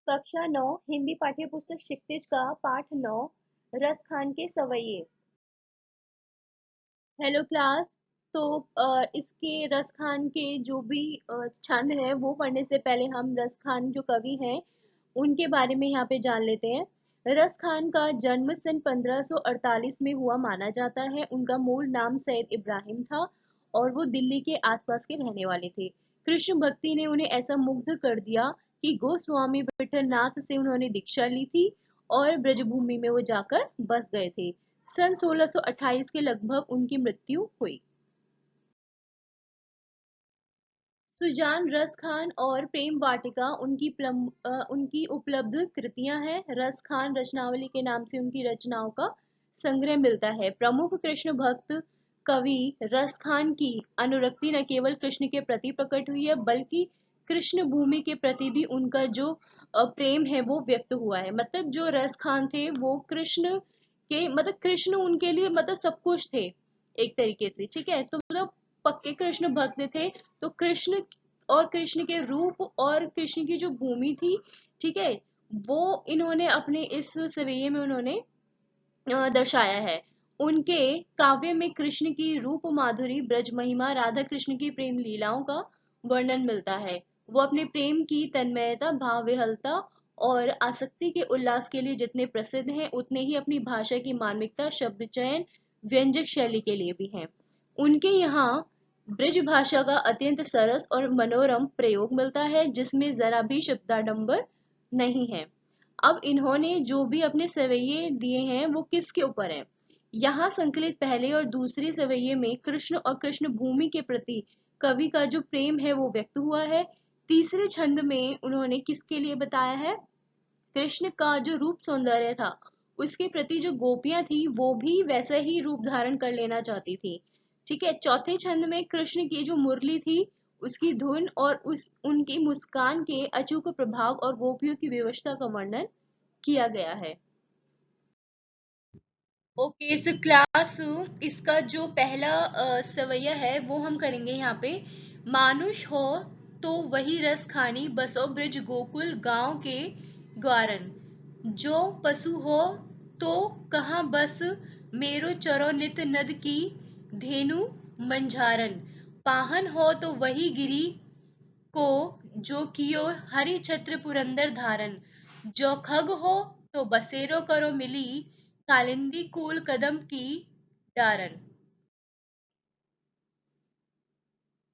कक्षा 9 हिंदी पाठ्य पुस्तक क्षितिज का पाठ 9 रस खान के सवैये। Hello class. तो इसके रस खान के जो भी छंद है वो पढ़ने से पहले हम रस खान जो कवि हैं उनके बारे में यहाँ पे जान लेते हैं। रस खान का जन्म सन 1548 में हुआ माना जाता है। उनका मूल नाम सैयद इब्राहिम था और वो दिल्ली के आसपास के रहने वाले थे। कृष्ण भक्ति ने उन्हें ऐसा मुग्ध कर दिया कि गोस्वामी विठलनाथ से उन्होंने दीक्षा ली थी और ब्रजभूमि में वो जाकर बस गए थे। सन 1628 के लगभग उनकी मृत्यु हुई। सुजान रस खान और प्रेम वाटिका उनकी उपलब्ध कृतियां हैं। रस खान रचनावली के नाम से उनकी रचनाओं का संग्रह मिलता है। प्रमुख कृष्ण भक्त कवि रस खान की अनुरक्ति न केवल कृष्ण के प्रति प्रकट हुई है बल्कि कृष्ण भूमि के प्रति भी उनका जो प्रेम है वो व्यक्त हुआ है। मतलब जो रस खान थे वो कृष्ण के मतलब कृष्ण उनके लिए मतलब सब कुछ थे एक तरीके से। ठीक है, तो मतलब पक्के कृष्ण भक्त थे। तो कृष्ण और कृष्ण के रूप और कृष्ण की जो भूमि थी, ठीक है, वो इन्होंने अपने इस सवैये में उन्होंने दर्शाया है। उनके काव्य में कृष्ण की रूप माधुरी, ब्रज महिमा, राधा कृष्ण की प्रेम लीलाओं का वर्णन मिलता है। वो अपने प्रेम की तन्मयता, भाव विहलता और आसक्ति के उल्लास के लिए जितने प्रसिद्ध हैं उतने ही अपनी भाषा की मार्मिकता, शब्द चयन, व्यंजक शैली के लिए भी हैं। उनके यहाँ ब्रज भाषा का अत्यंत सरस और मनोरम प्रयोग मिलता है जिसमें जरा भी शब्दाडंबर नहीं है। अब इन्होंने जो भी अपने सवैये दिए हैं वो किसके ऊपर है। यहाँ संकलित पहले और दूसरे सवैये में कृष्ण और कृष्ण भूमि के प्रति कवि का जो प्रेम है वो व्यक्त हुआ है। तीसरे छंद में उन्होंने किसके लिए बताया है, कृष्ण का जो रूप सौंदर्य था उसके प्रति जो गोपियां थी वो भी वैसा ही रूप धारण कर लेना चाहती थी। ठीक है, चौथे छंद में कृष्ण की जो मुरली थी उसकी धुन और उस उनकी मुस्कान के अचूक प्रभाव और गोपियों की विवशता का वर्णन किया गया है। ओके सो क्लास, इसका जो पहला सवैया है वो हम करेंगे यहाँ पे। मानुष हो तो वही रस खानी, बसो ब्रज गोकुल गांव के ग्वारन। जो पशु हो तो कहाँ बस, मेरो चरो नित नद की धेनु मंझारन। पाहन हो तो वही गिरी को, जो कियो हरि छत्र पुरंदर धारन। जो खग हो तो बसेरो करो मिली, कालिंदी कूल कदम की डारन।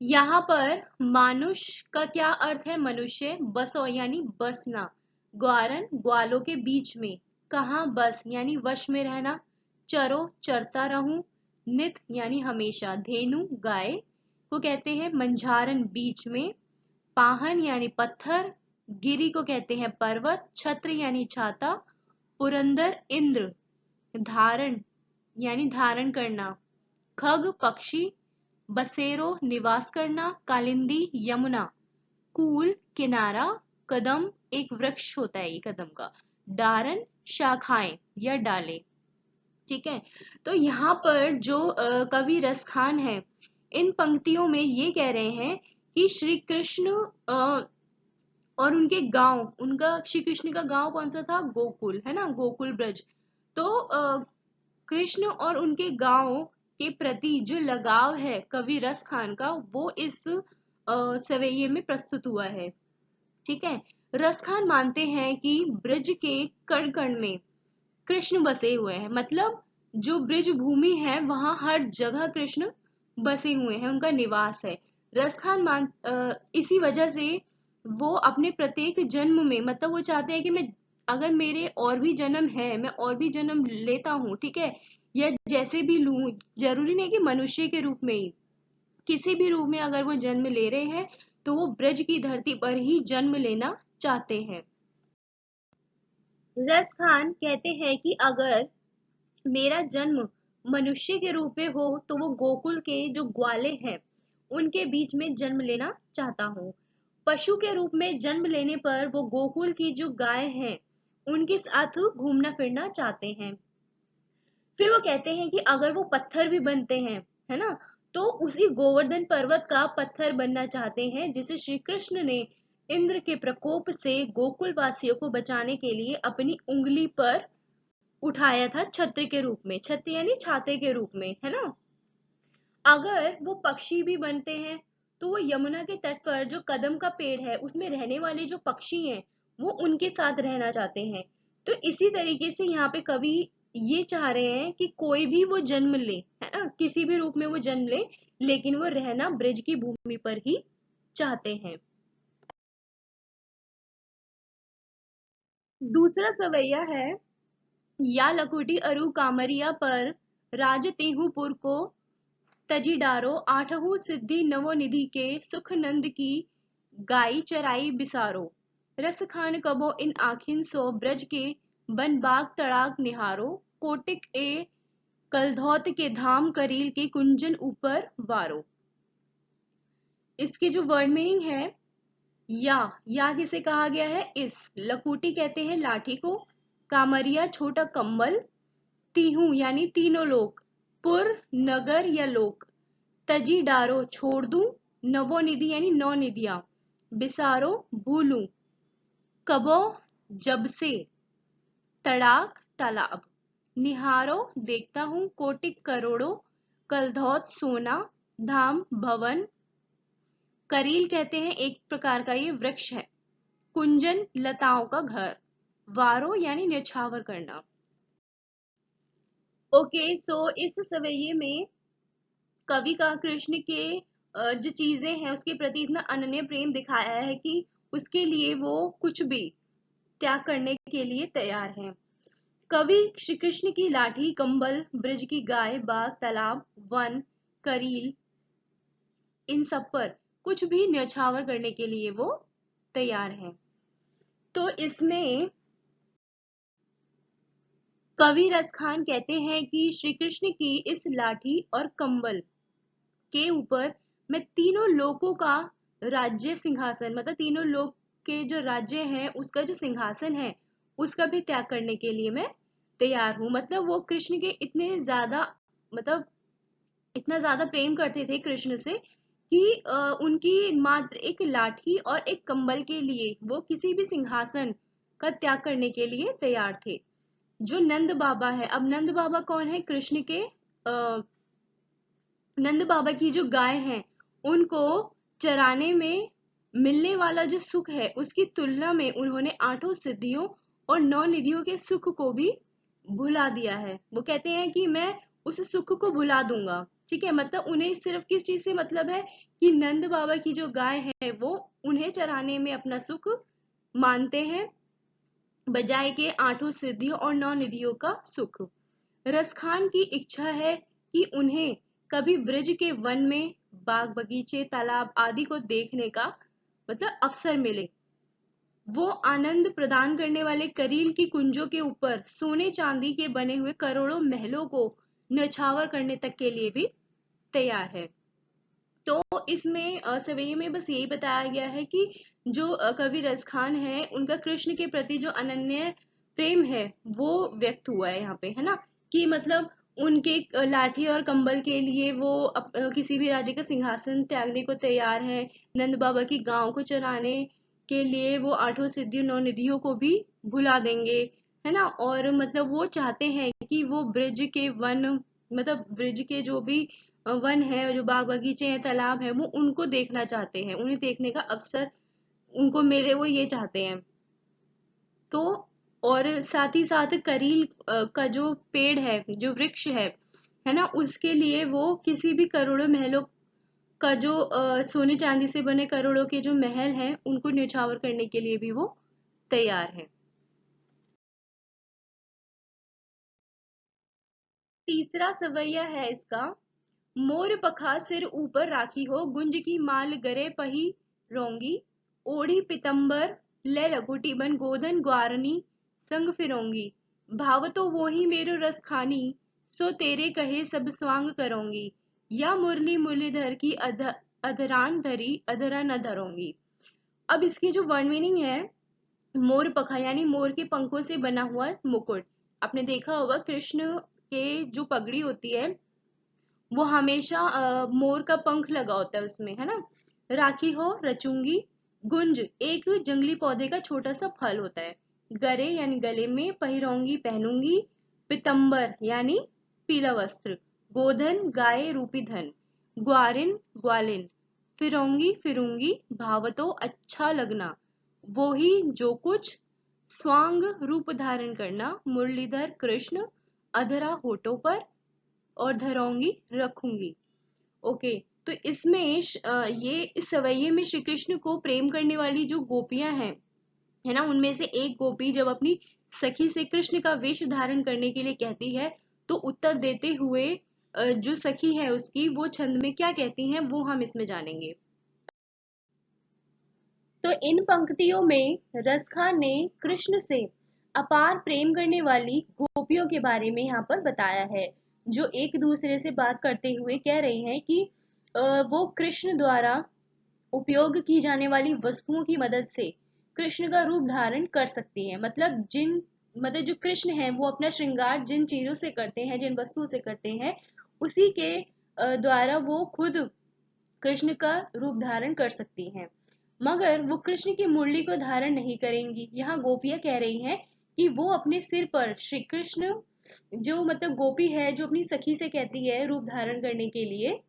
यहाँ पर मानुष का क्या अर्थ है, मनुष्य, बसो यानी बसना, ग्वारन ग्वालों के बीच में, कहाँ बस यानी वश में रहना, चरो चरता रहूं, नित यानी हमेशा, धेनु गाय को कहते हैं, मंझारन बीच में, पाहन यानी पत्थर, गिरी को कहते हैं पर्वत, छत्र यानी छाता, पुरंदर इंद्र, धारण यानी धारण करना, खग पक्षी, बसेरो निवास करना, कालिंदी यमुना, कूल किनारा, कदम एक वृक्ष होता है ये कदम का, डारन शाखाएं या डाले। ठीक है, तो यहाँ पर जो कवि रस खान है इन पंक्तियों में ये कह रहे हैं कि श्री कृष्ण और उनके गांव, उनका श्री कृष्ण का गांव कौन सा था, गोकुल, है ना, गोकुल ब्रज। तो कृष्ण और उनके गांव के प्रति जो लगाव है कवि रस खान का वो इस सवैये में प्रस्तुत हुआ है। ठीक है, रस खान मानते हैं कि ब्रज के कण कण में कृष्ण बसे हुए हैं। मतलब जो ब्रिज भूमि है वहां हर जगह कृष्ण बसे हुए हैं, उनका निवास है। रस खान इसी वजह से वो अपने प्रत्येक जन्म में मतलब वो चाहते हैं कि मैं, अगर मेरे और भी जन्म है, मैं और भी जन्म लेता हूँ, ठीक है, या जैसे भी लूं, जरूरी नहीं कि मनुष्य के रूप में ही, किसी भी रूप में अगर वो जन्म ले रहे हैं तो वो ब्रज की धरती पर ही जन्म लेना चाहते हैं। रस खान कहते हैं कि अगर मेरा जन्म मनुष्य के रूप में हो तो वो गोकुल के जो ग्वाले हैं उनके बीच में जन्म लेना चाहता हूँ। पशु के रूप में जन्म लेने पर वो गोकुल की जो गाय हैं उनके साथ घूमना फिरना चाहते हैं। फिर वो कहते हैं कि अगर वो पत्थर भी बनते हैं, है ना, तो उसी गोवर्धन पर्वत का पत्थर बनना चाहते हैं जिसे श्री कृष्ण ने इंद्र के प्रकोप से गोकुल वासियों को बचाने के लिए अपनी उंगली पर उठाया था, छत्र के रूप में, छत्र यानी छाते के रूप में, है ना। अगर वो पक्षी भी बनते हैं तो वो यमुना के तट पर जो कदम का पेड़ है उसमें रहने वाले जो पक्षी हैं वो उनके साथ रहना चाहते हैं। तो इसी तरीके से यहाँ पे कवि ये चाह रहे हैं कि कोई भी वो जन्म ले, है ना, किसी भी रूप में वो जन्म ले, लेकिन वो रहना ब्रज की भूमि पर ही चाहते हैं। दूसरा सवैया है, या लकुटी अरु कामरिया पर राज तेहुपुर को तजी डारो, आठहु सिद्धि नवोनिधि के सुख नंद की गाई चराई बिसारो। रस खान कबो इन आखिन सो ब्रज के बन बाग तड़ाक निहारो, कोटिक ए कलधौत के धाम करील के कुंजन ऊपर वारो। इसके जो वर्ड मीनिंग है, या किसे कहा गया है, इस लकुटी कहते हैं लाठी को, कामरिया छोटा कंबल, तीहू यानी तीनों लोग, पुर नगर या लोक, तजी डारो छोड़ दूं, नवो निधि यानी नौ निधियां, बिसारो भूलूं, कबो जब से, तड़ाक तालाब, निहारो देखता हूं, कोटिक करोड़ों, कलधौत सोना, धाम भवन, करील कहते हैं एक प्रकार का ये वृक्ष है, कुंजन लताओं का घर, वारो यानी न्यौछावर करना। ओके, सो इस सवैये में कवि का कृष्ण के जो चीजें हैं उसके प्रति इतना अनन्य प्रेम दिखाया है कि उसके लिए वो कुछ भी त्याग करने के लिए तैयार है। कवि श्री कृष्ण की लाठी, कंबल, ब्रज की गाय, बाग, तालाब, वन, करील, इन सब पर कुछ भी न्यौछावर करने के लिए वो तैयार है। तो इसमें कवि रस खान कहते हैं कि श्री कृष्ण की इस लाठी और कंबल के ऊपर मैं तीनों लोकों का राज्य सिंहासन, मतलब तीनों लोक के जो राज्य हैं उसका जो सिंहासन है उसका भी त्याग करने के लिए मैं तैयार हूँ। मतलब वो कृष्ण के इतने ज्यादा, मतलब इतना ज्यादा प्रेम करते थे कृष्ण से कि उनकी मात्र एक लाठी और एक कंबल के लिए वो किसी भी सिंहासन का त्याग करने के लिए तैयार थे। जो नंद बाबा है, अब नंद बाबा कौन है, कृष्ण के नंद बाबा की जो गाय हैं उनको चराने में मिलने वाला जो सुख है उसकी तुलना में उन्होंने आठों सिद्धियों और नौ निधियों के सुख को भी भुला दिया है। वो कहते हैं कि मैं उस सुख को भुला दूंगा, ठीक है। मतलब उन्हें सिर्फ किस चीज से मतलब है कि नंद बाबा की जो गाय है वो उन्हें चराने में अपना सुख मानते हैं, बजाय के आठों सिद्धियों और नौ निधियों का सुख। रसखान की इच्छा है कि उन्हें कभी ब्रज के वन में बाग बगीचे तालाब आदि को देखने का मतलब अवसर मिले। वो आनंद प्रदान करने वाले करील की कुंजों के ऊपर सोने चांदी के बने हुए करोड़ों महलों को न्यौछावर करने तक के लिए भी तैयार है। तो इसमें सवैये में बस यही बताया गया है कि जो कवि रसखान है उनका कृष्ण के प्रति जो अनन्य प्रेम है वो व्यक्त हुआ है यहाँ पे, है ना। कि मतलब उनके लाठी और कंबल के लिए वो किसी भी राज्य का सिंहासन त्यागने को तैयार है, नंद बाबा की गांव को चराने के लिए वो आठों सिद्धियों नौ निधियों को भी भुला देंगे, है ना। और मतलब वो चाहते हैं कि वो ब्रज के वन, मतलब ब्रज के जो भी वन है, जो बाग बगीचे हैं तालाब है, वो उनको देखना चाहते हैं, उन्हें देखने का अवसर उनको मिले, वो ये चाहते हैं। तो और साथ ही साथ करील का जो पेड़ है, जो वृक्ष है ना, उसके लिए वो किसी भी करोड़ों महलों का जो सोने चांदी से बने करोड़ों के जो महल हैं उनको न्यौछावर करने के लिए भी वो तैयार है। तीसरा सवैया है इसका, मोर पखार सिर ऊपर राखी हो, गुंज की माल गरे पही रोंगी, ओढ़ी पितंबर ले लकुटी बन गोधन ग्वारनी संग फिरोंगी, भाव तो वो ही मेरो रस खानी, सो तेरे कहे सब स्वांग करोंगी, या मुरली मुरलीधर की अधरान धरी अधरा न धरोंगी। अब इसकी जो वर्ड मीनिंग है, मोर पखा यानी मोर के पंखों से बना हुआ मुकुट। आपने देखा होगा कृष्ण के जो पगड़ी होती है वो हमेशा मोर का पंख लगा होता है उसमें, है ना। राखी हो रचूंगी, गुंज एक जंगली पौधे का छोटा सा फल होता है। गरे यानी गले में, पहिरोंगी पहनूंगी, पितंबर यानी पीला वस्त्र, गोधन गाय रूपी धन, ग्वारिन ग्वालिन, फिरोंगी फिरूंगी, भावतो अच्छा लगना, वो ही जो कुछ, स्वांग रूप धारण करना, मुरलीधर कृष्ण, अधरा होठों पर, और धरौंगी रखूंगी। ओके, तो इसमें ये इस सवैये में श्री कृष्ण को प्रेम करने वाली जो गोपियां हैं, है ना, उनमें से एक गोपी जब अपनी सखी से कृष्ण का वेश धारण करने के लिए कहती है, तो उत्तर देते हुए जो सखी है उसकी, वो छंद में क्या कहती हैं वो हम इसमें जानेंगे। तो इन पंक्तियों में रसखान ने कृष्ण से अपार प्रेम करने वाली गोपियों के बारे में यहाँ पर बताया है, जो एक दूसरे से बात करते हुए कह रहे हैं कि वो कृष्ण द्वारा उपयोग की जाने वाली वस्तुओं की मदद से कृष्ण का रूप धारण कर सकती है। मतलब जो कृष्ण है वो अपना श्रृंगार जिन चीजों से करते हैं, जिन वस्तुओं से करते हैं, उसी के द्वारा वो खुद कृष्ण का रूप धारण कर सकती हैं। मगर वो कृष्ण की मुरली को धारण नहीं करेंगी। यहाँ गोपियां कह रही हैं कि वो अपने सिर पर श्री कृष्ण, जो मतलब गोपी है जो अपनी सखी से कहती है रूप धारण करने के लिए,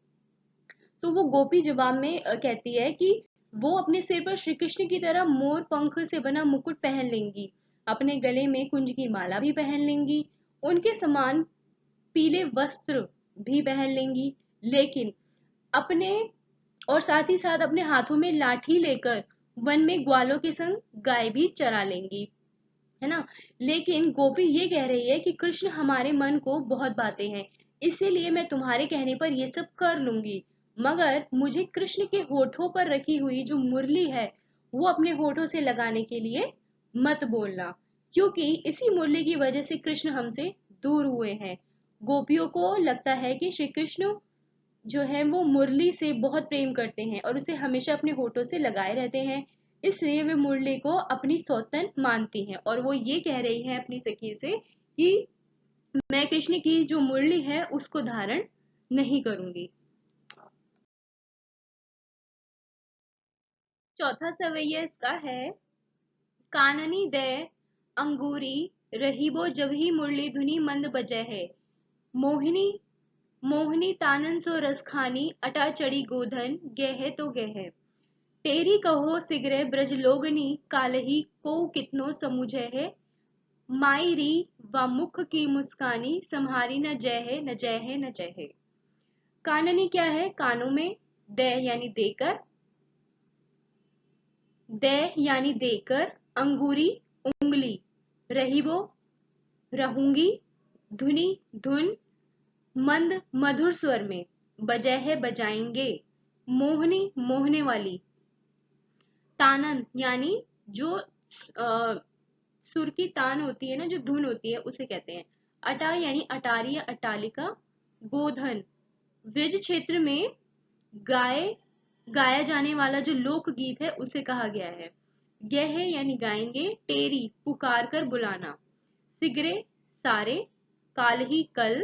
तो वो गोपी जवाब में कहती है कि वो अपने सिर पर श्री कृष्ण की तरह मोर पंख से बना मुकुट पहन लेंगी, अपने गले में कुंज की माला भी पहन लेंगी, उनके समान पीले वस्त्र भी पहन लेंगी, लेकिन अपने और साथ ही साथ अपने हाथों में लाठी लेकर वन में ग्वालों के संग गाय भी चरा लेंगी, है ना। लेकिन गोपी ये कह रही है कि कृष्ण हमारे मन को बहुत बातें हैं, इसीलिए मैं तुम्हारे कहने पर ये सब कर लूंगी, मगर मुझे कृष्ण के होठों पर रखी हुई जो मुरली है वो अपने होठों से लगाने के लिए मत बोलना, क्योंकि इसी मुरली की वजह से कृष्ण हमसे दूर हुए हैं। गोपियों को लगता है कि श्री कृष्ण जो है वो मुरली से बहुत प्रेम करते हैं और उसे हमेशा अपने होठों से लगाए रहते हैं, इसलिए वे मुरली को अपनी सौतन मानती हैं और वो ये कह रही हैं अपनी सखी से कि मैं कृष्ण की जो मुरली है उसको धारण नहीं करूंगी। चौथा सवैया इसका है, काननी दे अंगूरी, रहीबो जब ही मुरली धुनी मंद बजे है, मोहिनी मोहिनी तानन सो रस खानी, अटा चढ़ी गोधन गह तो गह, तेरी कहो सिगरे ब्रज लोगनी, कालही को कितनो समुझे है, माई री व मुख की मुस्कानी, सम्हारी न जय है न जय है न जय है। काननी क्या है? कानों में, दे यानी देकर, दे यानी देकर, अंगूरी उंगली, रहीबो रहूंगी, धुनी धुन, मंद मधुर स्वर में, बजह है बजाएंगे, मोहनी मोहने वाली, तानन यानी जो सुर की तान होती है ना, जो धुन होती है उसे कहते हैं। अटा यानी अटारी या अटालिका, गोधन ब्रज क्षेत्र में गाय गाया जाने वाला जो लोकगीत है उसे कहा गया है। गह यानी गाएंगे, टेरी पुकार कर बुलाना, सिगरे सारे, काल ही कल,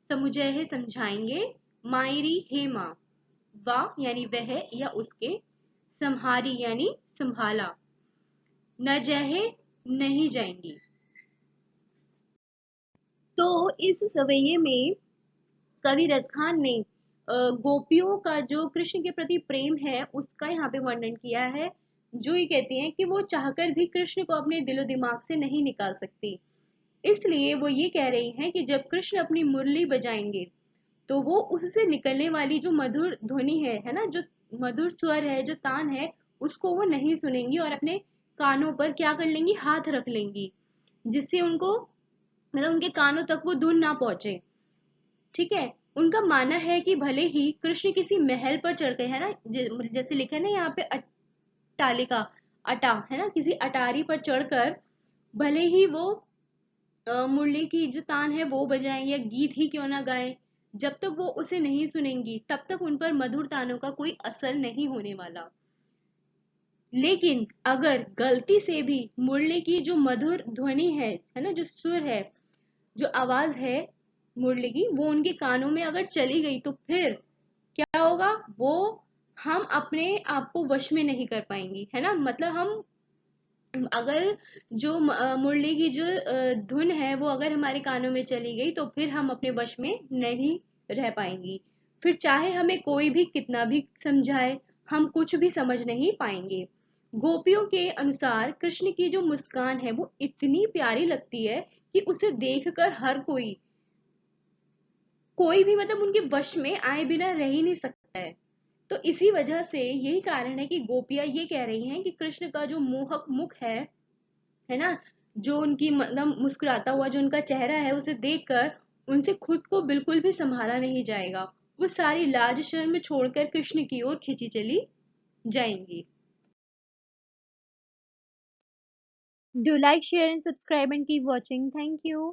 समुझय है समझाएंगे, मायरी हे माँ, वा यानी वह या उसके, संहारी यानी संभाला, न जहे नहीं जाएंगी। तो इस सवैये में कवि रसखान ने गोपियों का जो कृष्ण के प्रति प्रेम है उसका यहाँ पे वर्णन किया है, जो ये कहती हैं कि वो चाहकर भी कृष्ण को अपने दिलो दिमाग से नहीं निकाल सकती, इसलिए वो ये कह रही हैं कि जब कृष्ण अपनी मुरली बजाएंगे तो वो उससे निकलने वाली जो मधुर ध्वनि है ना, जो मधुर स्वर है, जो तान है, उसको वो नहीं सुनेंगी और अपने कानों पर क्या कर लेंगी, हाथ रख लेंगी, जिससे उनको मतलब उनके कानों तक वो धुन ना पहुंचे। ठीक है, उनका मानना है कि भले ही कृष्ण किसी महल पर चढ़ गए, है ना, जैसे लिखा है ना यहाँ पे अट्टालिका, अटा है ना, किसी अटारी पर चढ़कर भले ही वो मुरली की जो तान है वो बजाएं या गीत ही क्यों ना गाएं, जब तक वो उसे नहीं सुनेंगी तब तक उन पर मधुर तानों का कोई असर नहीं होने वाला। लेकिन अगर गलती से भी मुरली की जो मधुर ध्वनि है ना, जो सुर है, जो आवाज है मुरली की, वो उनके कानों में अगर चली गई तो फिर क्या होगा, वो हम अपने आप को वश में नहीं कर पाएंगी, है ना। मतलब हम अगर जो मुरली की जो धुन है वो अगर हमारे कानों में चली गई तो फिर हम अपने वश में नहीं रह पाएंगी। फिर चाहे हमें कोई भी कितना भी समझाए, हम कुछ भी समझ नहीं पाएंगे। गोपियों के अनुसार कृष्ण की जो मुस्कान है वो इतनी प्यारी लगती है कि उसे देखकर हर कोई कोई भी मतलब उनके वश में आए बिना रह ही नहीं सकता है। तो इसी वजह से यही कारण है कि गोपियां ये कह रही हैं कि कृष्ण का जो मोहक मुख है ना, जो उनकी मतलब मुस्कुराता हुआ जो उनका चेहरा है उसे देखकर उनसे खुद को बिल्कुल भी संभाला नहीं जाएगा। वो सारी लाज शर्म छोड़कर कृष्ण की ओर खिंची चली जाएंगी। Do like, share and subscribe and keep watching. Thank you.